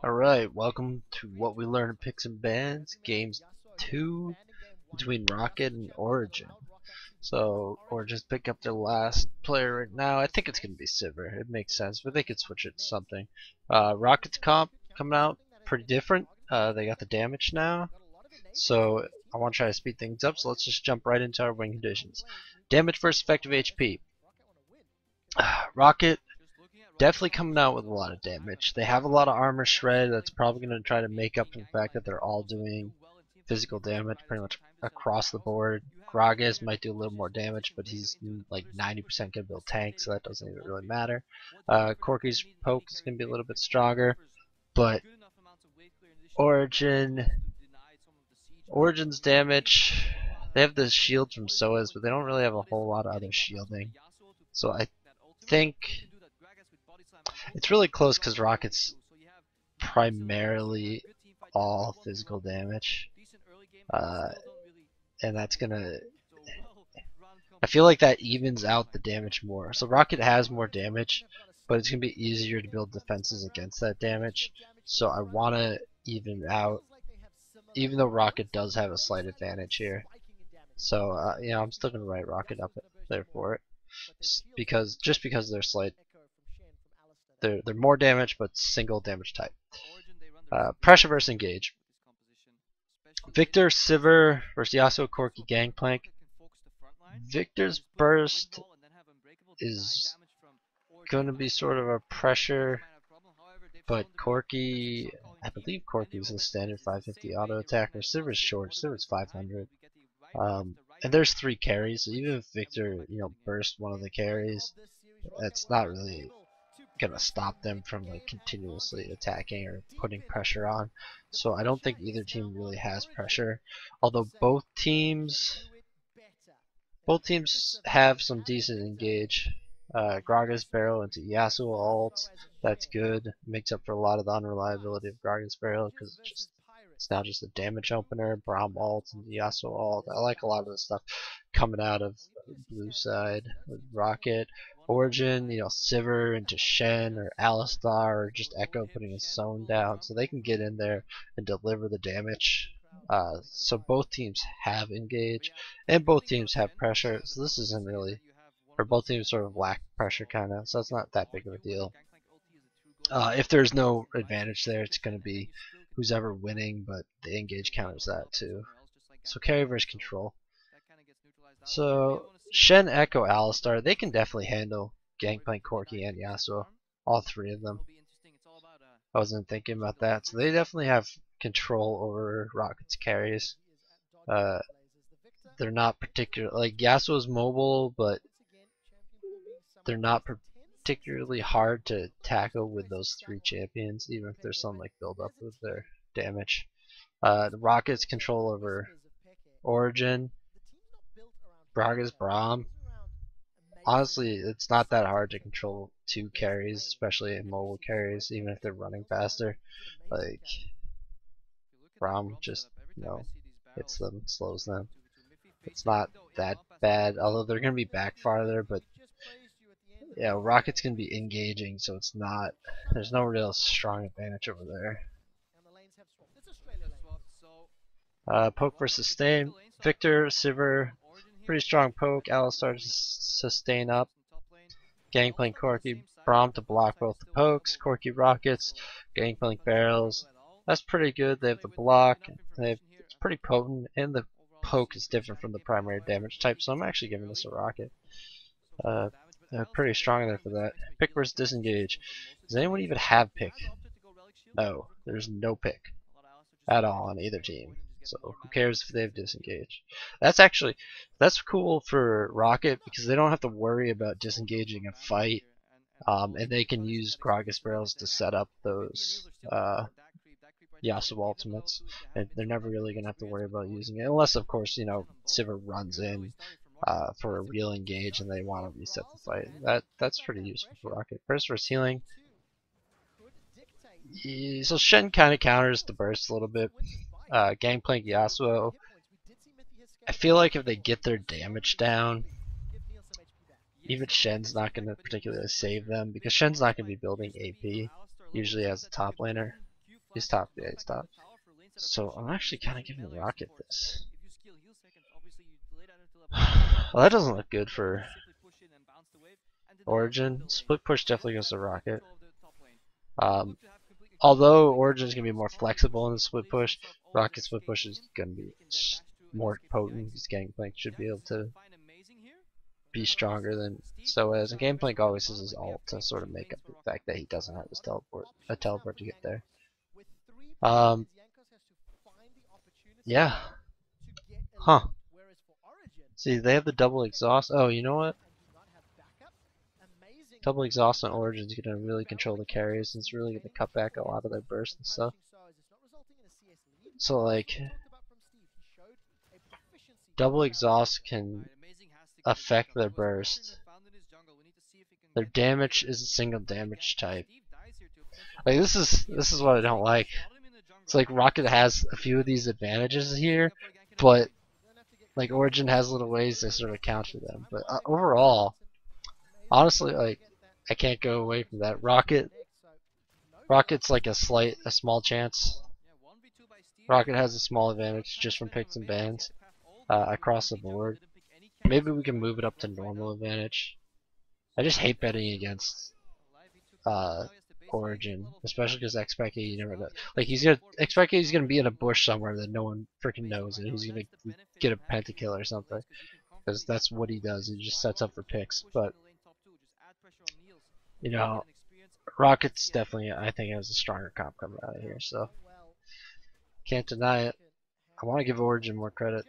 Alright, welcome to What We Learn in Picks and Bans, Games 2 between Rocket and Origin. So, Origin's pick up their last player right now. I think it's going to be Sivir. It makes sense, but they could switch it to something. Rocket's comp coming out pretty different. They got the damage now. So, I want to try to speed things up, so let's just jump right into our win conditions. Damage versus effective HP. Rocket definitely coming out with a lot of damage. They have a lot of armor shred that's probably going to try to make up for the fact that they're all doing physical damage pretty much across the board. Gragas might do a little more damage, but he's like 90% going to build tanks, so that doesn't even really matter. Corky's poke is going to be a little bit stronger, but Origin's damage, they have the shield from Soas, but they don't really have a whole lot of other shielding. So I think it's really close because Rocket's primarily all physical damage. And that's gonna, I feel like that evens out the damage more. So Rocket has more damage, but it's gonna be easier to build defenses against that damage. So I want to even out, even though Rocket does have a slight advantage here. So you know, I'm still gonna write Rocket up there for it, because they're slight. They're more damage, but single damage type. Pressure versus engage. Victor, Sivir versus Yasuo, Corki, Gangplank. Victor's burst is going to be sort of a pressure, but Corki, I believe Corki is a standard 550 auto attacker. Sivir's short. Sivir's 500. And there's 3 carries, so even if Victor, you know, burst one of the carries, that's not really gonna stop them from like continuously attacking or putting pressure on. So I don't think either team really has pressure, although both teams have some decent engage. Gragas barrel into Yasuo ult, that's good. Makes up for a lot of the unreliability of Gragas barrel because it's now just a damage opener. Braum ult and Yasuo ult. I like a lot of the stuff coming out of blue side with Rocket. Origin, you know, Sivir into Shen or Alistar or just Echo putting his zone down, so they can get in there and deliver the damage. So both teams have engage and both teams have pressure, so this isn't really, or both teams sort of lack pressure kind of, so it's not that big of a deal. If there's no advantage there, it's going to be who's ever winning, but the engage counters that too. So carry versus control. So Shen, Echo, Alistar, they can definitely handle Gangplank, Corki, and Yasuo. All 3 of them. I wasn't thinking about that. So they definitely have control over Rocket's carries. They're not particular, like Yasuo's mobile, but they're not particularly hard to tackle with those 3 champions, even if there's some like build up with their damage. The Rocket's control over Origin, Gragas, Braum. Honestly, it's not that hard to control 2 carries, especially in mobile carries, even if they're running faster. Like Braum just, you know, hits them, slows them. It's not that bad, although they're gonna be back farther, but yeah, Rocket's gonna be engaging, so it's not, there's no real strong advantage over there. Poke versus sustain. Victor, Sivir, pretty strong poke. Alistar to sustain up. Gangplank, Corki, Braum to block both the pokes. Corki rockets, Gangplank barrels. That's pretty good. They have the block. It's pretty potent, and the poke is different from the primary damage type. So I'm actually giving this a rocket. They're pretty strong there for that. Pick versus disengage. Does anyone even have pick? No, there's no pick at all on either team. So who cares if they have disengage? That's cool for Rocket because they don't have to worry about disengaging a fight, and they can use Gragas barrels to set up those Yasuo ultimates, and they're never really gonna have to worry about using it, unless of course, you know, Sivir runs in for a real engage and they want to reset the fight. That's pretty useful for Rocket. Burst versus healing. So Shen kind of counters the burst a little bit. Gangplank, Yasuo, I feel like if they get their damage down, even Shen's not going to particularly save them, because Shen's not going to be building AP. usually as a top laner. He's top, yeah, he's top. So I'm actually kind of giving Rocket this. Well, that doesn't look good for Origin. Split push definitely goes to Rocket. Um, although Origin's gonna be more flexible in the split push, Rocket split push is gonna be more potent. His Gangplank should be able to be stronger than and Gangplank always uses his ult to sort of make up the fact that he doesn't have his teleport to get there. Yeah. Huh. See, they have the double exhaust. Oh, you know what? Double exhaust on Origin is going to really control the carries, and it's really going to cut back a lot of their burst and stuff. So, like, double exhaust can affect their burst. Their damage is a single damage type. Like, this is what I don't like. It's like Rocket has a few of these advantages here, but like Origin has little ways to sort of counter them. But overall, honestly, like, I can't go away from that. Rocket's like a small chance. Rocket has a small advantage just from picks and bans across the board. Maybe we can move it up to normal advantage. I just hate betting against Origin, especially because Xpeke, you never know. Like, Xpeke's gonna be in a bush somewhere that no one freaking knows, and he's gonna get a pentakill or something, because that's what he does. He just sets up for picks. But you know, Rocket's definitely, I think, has a stronger comp coming out of here, so can't deny it. I want to give Origin more credit.